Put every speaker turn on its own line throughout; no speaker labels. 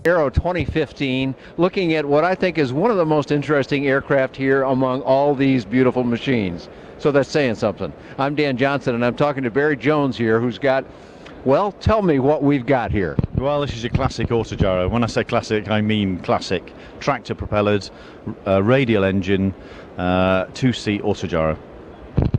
Aero 2015, looking at what I think is one of the most interesting aircraft here among all these beautiful machines. So that's saying something. I'm Dan Johnson, and I'm talking to Barry Jones here, who's got, well, tell me what we've got here.
Well, this is your classic Autogyro. When I say classic, I mean classic. Tractor propellered, radial engine, two-seat Autogyro.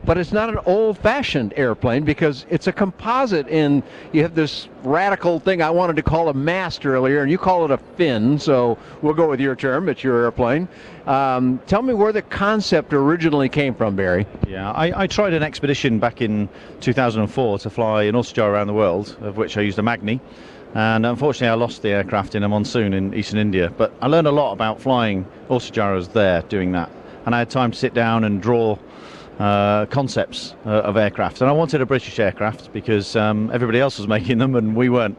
But it's not an old-fashioned airplane because it's a composite, and you have this radical thing I wanted to call a mast earlier, and you call it a fin, so we'll go with your term. It's your airplane. Tell me where the concept originally came from, Barry.
Yeah, I tried an expedition back in 2004 to fly an Autogyro around the world, of which I used a Magni, and unfortunately I lost the aircraft in a monsoon in eastern India. But I learned a lot about flying Autogyros there doing that, and I had time to sit down and draw concepts of aircraft, and I wanted a British aircraft because everybody else was making them and we weren't.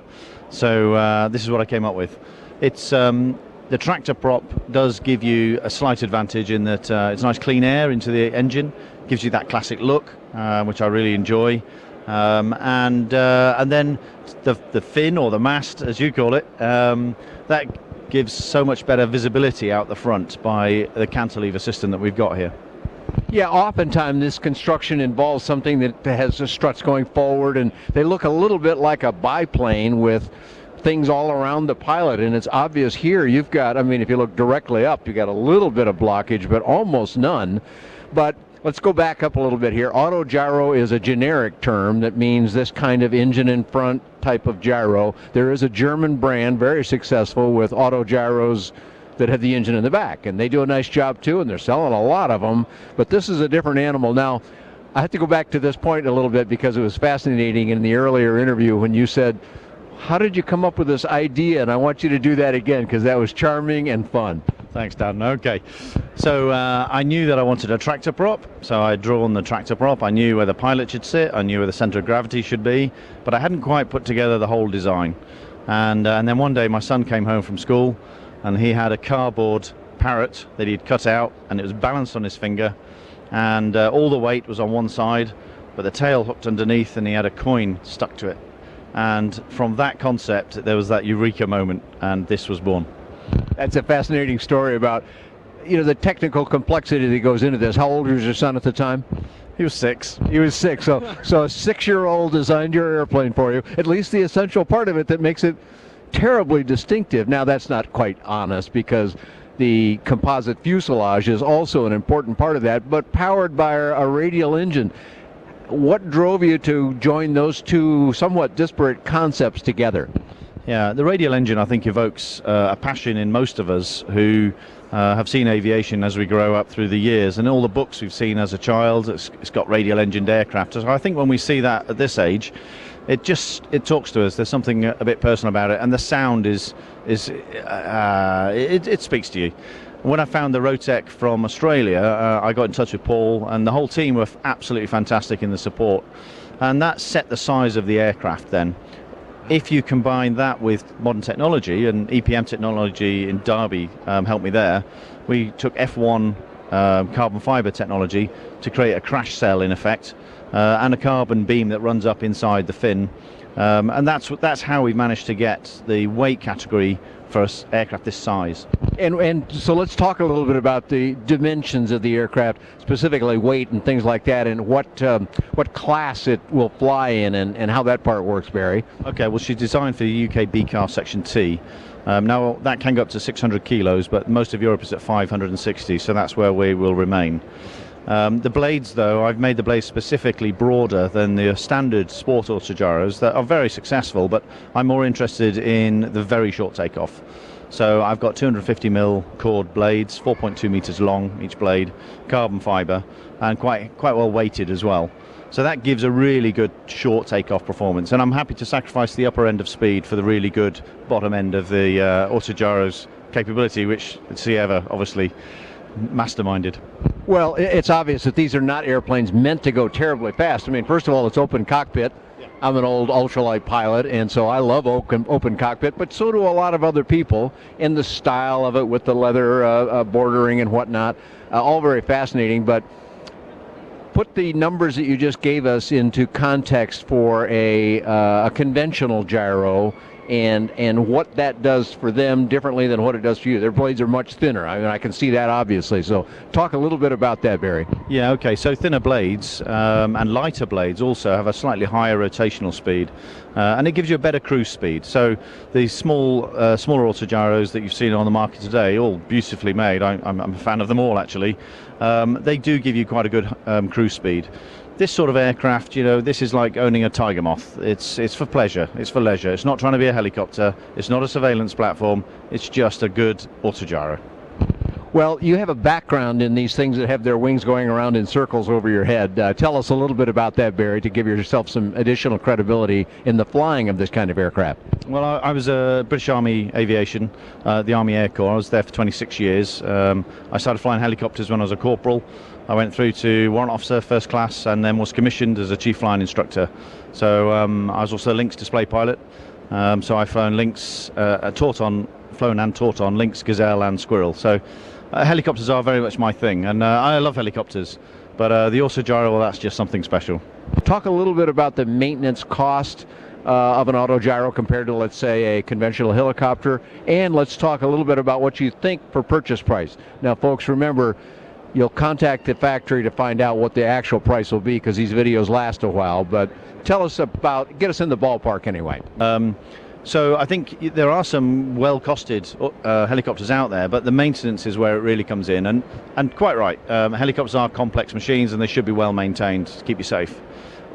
So this is what I came up with. It's the tractor prop does give you a slight advantage in that it's nice clean air into the engine, gives you that classic look, which I really enjoy, and then the fin, or the mast as you call it, that gives so much better visibility out the front by the cantilever system that we've got here.
Yeah, oftentimes this construction involves something that has the struts going forward, and they look a little bit like a biplane with things all around the pilot, and it's obvious here you've got, I mean, if you look directly up, you got a little bit of blockage, but almost none. But let's go back up a little bit here. Auto-Gyro is a generic term that means this kind of engine in front type of gyro. There is a German brand, very successful, with Auto-Gyros that have the engine in the back, and they do a nice job too, and they're selling a lot of them. But this is a different animal. Now, I have to go back to this point a little bit because it was fascinating in the earlier interview when you said, how did you come up with this idea? And I want you to do that again because that was charming and fun.
Thanks, Dan. Okay, so I knew that I wanted a tractor prop, so I drew on the tractor prop. I knew where the pilot should sit, I knew where the center of gravity should be, but I hadn't quite put together the whole design. And then one day my son came home from school, and he had a cardboard parrot that he'd cut out, and it was balanced on his finger, and all the weight was on one side, but the tail hooked underneath, and he had a coin stuck to it. And from that concept, there was that eureka moment, and this was born.
That's a fascinating story about, you know, the technical complexity that goes into this. How old was your son at the time?
He was 6.
He was 6, so a 6-year-old designed your airplane for you. At least the essential part of it that makes it terribly distinctive. Now, that's not quite honest because the composite fuselage is also an important part of that, but powered by a radial engine. What drove you to join those two somewhat disparate concepts together?
Yeah, the radial engine, I think, evokes a passion in most of us who have seen aviation as we grow up through the years, and all the books we've seen as a child, it's got radial engined aircraft. So I think when we see that at this age, it talks to us. There's something a bit personal about it, and the sound it speaks to you. When I found the Rotec from Australia, I got in touch with Paul, and the whole team were absolutely fantastic in the support, and that set the size of the aircraft then. If you combine that with modern technology, and EPM technology in Derby helped me there, we took F1 carbon fiber technology to create a crash cell in effect, and a carbon beam that runs up inside the fin, and that's how we managed to get the weight category for an aircraft this size.
And so let's talk a little bit about the dimensions of the aircraft, specifically weight and things like that, and what class it will fly in, and how that part works, Barry.
Okay, well, she's designed for the UK B-Car Section T. Now that can go up to 600 kilos, but most of Europe is at 560, so that's where we will remain. The blades, though, I've made the blades specifically broader than the standard sport Autogyros that are very successful, but I'm more interested in the very short takeoff. So I've got 250mm cord blades, 4.2 meters long each blade, carbon fiber, and quite well weighted as well. So that gives a really good short takeoff performance, and I'm happy to sacrifice the upper end of speed for the really good bottom end of the Autogyro's capability, which Sierra obviously masterminded.
Well, it's obvious that these are not airplanes meant to go terribly fast. I mean, first of all, it's open cockpit. Yeah. I'm an old ultralight pilot, and so I love open cockpit, but so do a lot of other people, in the style of it with the leather bordering and whatnot. All very fascinating, but put the numbers that you just gave us into context for a conventional gyro and what that does for them differently than what it does for you. Their blades are much thinner. I mean, I can see that obviously. So talk a little bit about that, Barry.
Yeah, okay, so thinner blades and lighter blades also have a slightly higher rotational speed, and it gives you a better cruise speed. So these smaller Autogyros that you've seen on the market today, all beautifully made, I'm a fan of them all actually, they do give you quite a good cruise speed. This sort of aircraft, you know, this is like owning a Tiger Moth. It's for pleasure, it's for leisure. It's not trying to be a helicopter, it's not a surveillance platform, it's just a good Autogyro.
Well, you have a background in these things that have their wings going around in circles over your head. Tell us a little bit about that, Barry, to give yourself some additional credibility in the flying of this kind of aircraft.
Well, I was a British Army aviation, the Army Air Corps. I was there for 26 years. I started flying helicopters when I was a corporal. I went through to warrant officer, first class, and then was commissioned as a chief flying instructor. So I was also a Lynx display pilot. So I've flown Lynx, flown and taught on Lynx, Gazelle, and Squirrel. So helicopters are very much my thing, and I love helicopters. But the Autogyro, well, that's just something special.
Talk a little bit about the maintenance cost of an Autogyro compared to, let's say, a conventional helicopter, and let's talk a little bit about what you think for purchase price. Now, folks, remember, you'll contact the factory to find out what the actual price will be, because these videos last a while, but tell us about, get us in the ballpark anyway.
So I think there are some well-costed helicopters out there, but the maintenance is where it really comes in, and quite right. Helicopters are complex machines and they should be well maintained to keep you safe.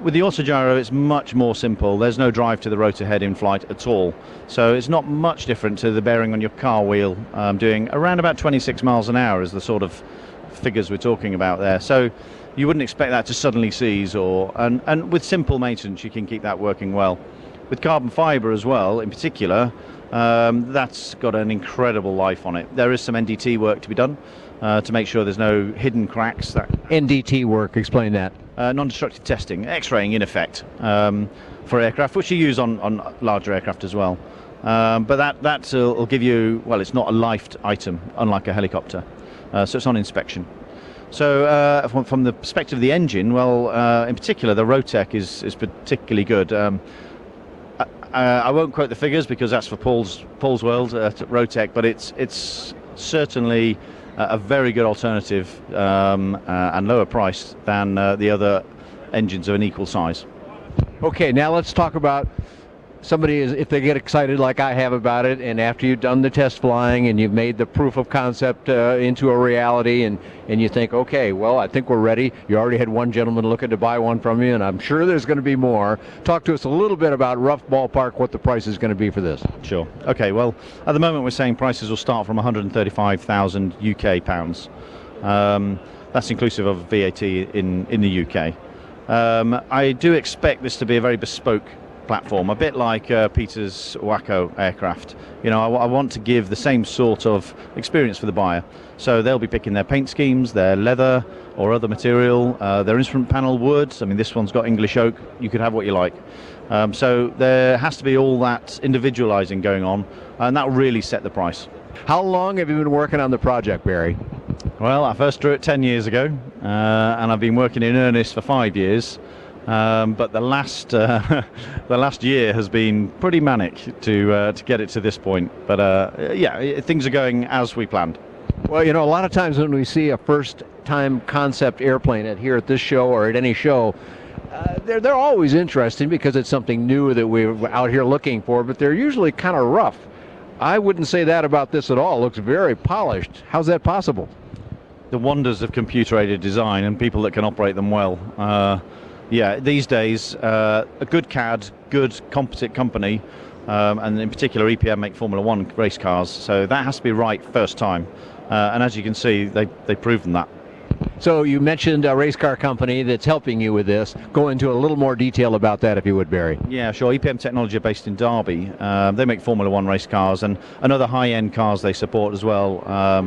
With the Autogyro, it's much more simple. There's no drive to the rotor head in flight at all, so it's not much different to the bearing on your car wheel, doing around about 26 miles an hour is the sort of figures we're talking about there. So you wouldn't expect that to suddenly seize, and with simple maintenance you can keep that working well. With carbon fibre as well, in particular, that's got an incredible life on it. There is some NDT work to be done to make sure there's no hidden cracks.
NDT work, explain that.
Non-destructive testing, X-raying in effect, for aircraft, which you use on larger aircraft as well. But that will give you, well, it's not a lifed item, unlike a helicopter, so it's on inspection. So from the perspective of the engine, well, in particular, the Rotec is particularly good. I won't quote the figures because that's for Paul's world at Rotec, but it's certainly a very good alternative and lower priced than the other engines of an equal size.
Okay, now let's talk about somebody, if they get excited like I have about it, and after you've done the test flying and you've made the proof of concept into a reality, and you think, okay, well, I think we're ready. You already had one gentleman looking to buy one from you, and I'm sure there's going to be more. Talk to us a little bit about rough ballpark what the price is going to be for this.
Sure. Okay, well, at the moment we're saying prices will start from 135,000 UK pounds. That's inclusive of VAT in the UK. I do expect this to be a very bespoke platform, a bit like Peter's Waco aircraft. You know, I want to give the same sort of experience for the buyer. So they'll be picking their paint schemes, their leather or other material, their instrument panel wood. I mean, this one's got English oak. You could have what you like. So there has to be all that individualizing going on, and that will really set the price.
How long have you been working on the project, Barry?
Well, I first drew it 10 years ago, and I've been working in earnest for 5 years. But the last year has been pretty manic to get it to this point. But yeah, things are going as we planned.
Well, you know, a lot of times when we see a first-time concept airplane here at this show or at any show, they're always interesting because it's something new that we're out here looking for, but they're usually kind of rough. I wouldn't say that about this at all. It looks very polished. How's that possible?
The wonders of computer-aided design and people that can operate them well. Yeah, these days, a good CAD, good composite company, and in particular EPM make Formula One race cars, so that has to be right first time. And as you can see, they've proven that. So
you mentioned a race car company that's helping you with this. Go into a little more detail about that if you would, Barry.
Yeah, sure. EPM Technology are based in Derby. They make Formula One race cars and other high-end cars they support as well,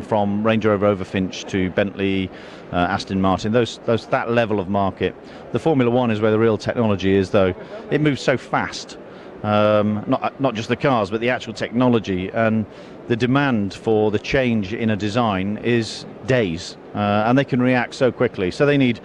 from Range Rover Overfinch to Bentley, Aston Martin, that level of market. The Formula One is where the real technology is, though. It moves so fast. Not just the cars, but the actual technology, and the demand for the change in a design is days, and they can react so quickly. So they need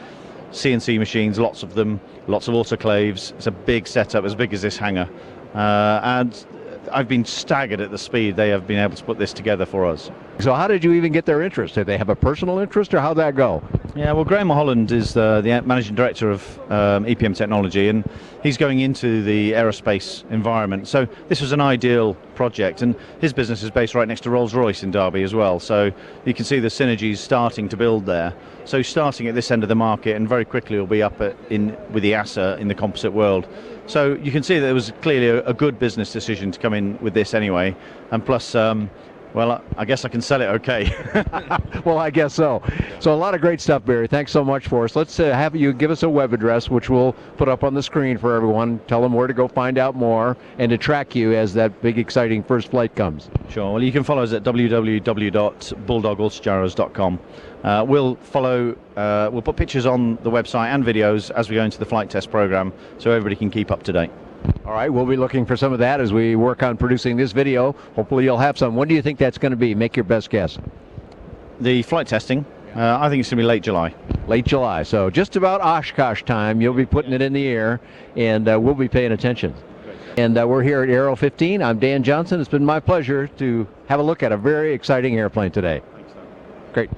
CNC machines, lots of them, lots of autoclaves. It's a big setup, as big as this hangar, and I've been staggered at the speed they have been able to put this together for us.
So how did you even get their interest? Did they have a personal interest, or how'd that go?
Yeah, well, Graham Holland is the managing director of EPM Technology, and he's going into the aerospace environment. So this was an ideal project, and his business is based right next to Rolls-Royce in Derby as well. So you can see the synergies starting to build there. So starting at this end of the market, and very quickly will be up with the ASA in the composite world. So you can see that it was clearly a good business decision to come in with this anyway, and plus. Well, I guess I can sell it okay.
Well, I guess so. So a lot of great stuff, Barry. Thanks so much for us. Let's have you give us a web address, which we'll put up on the screen for everyone. Tell them where to go find out more and to track you as that big, exciting first flight comes.
Sure. Well, you can follow us at www.bulldogautogyros.com. We'll put pictures on the website and videos as we go into the flight test program, so everybody can keep up to date.
All right, we'll be looking for some of that as we work on producing this video. Hopefully you'll have some. When do you think that's going to be? Make your best guess.
The flight testing, I think it's going to be late July.
Late July. So just about Oshkosh time, you'll be putting it in the air, and we'll be paying attention. And we're here at Aero 15. I'm Dan Johnson. It's been my pleasure to have a look at a very exciting airplane today.
Thanks, Dan.
Great.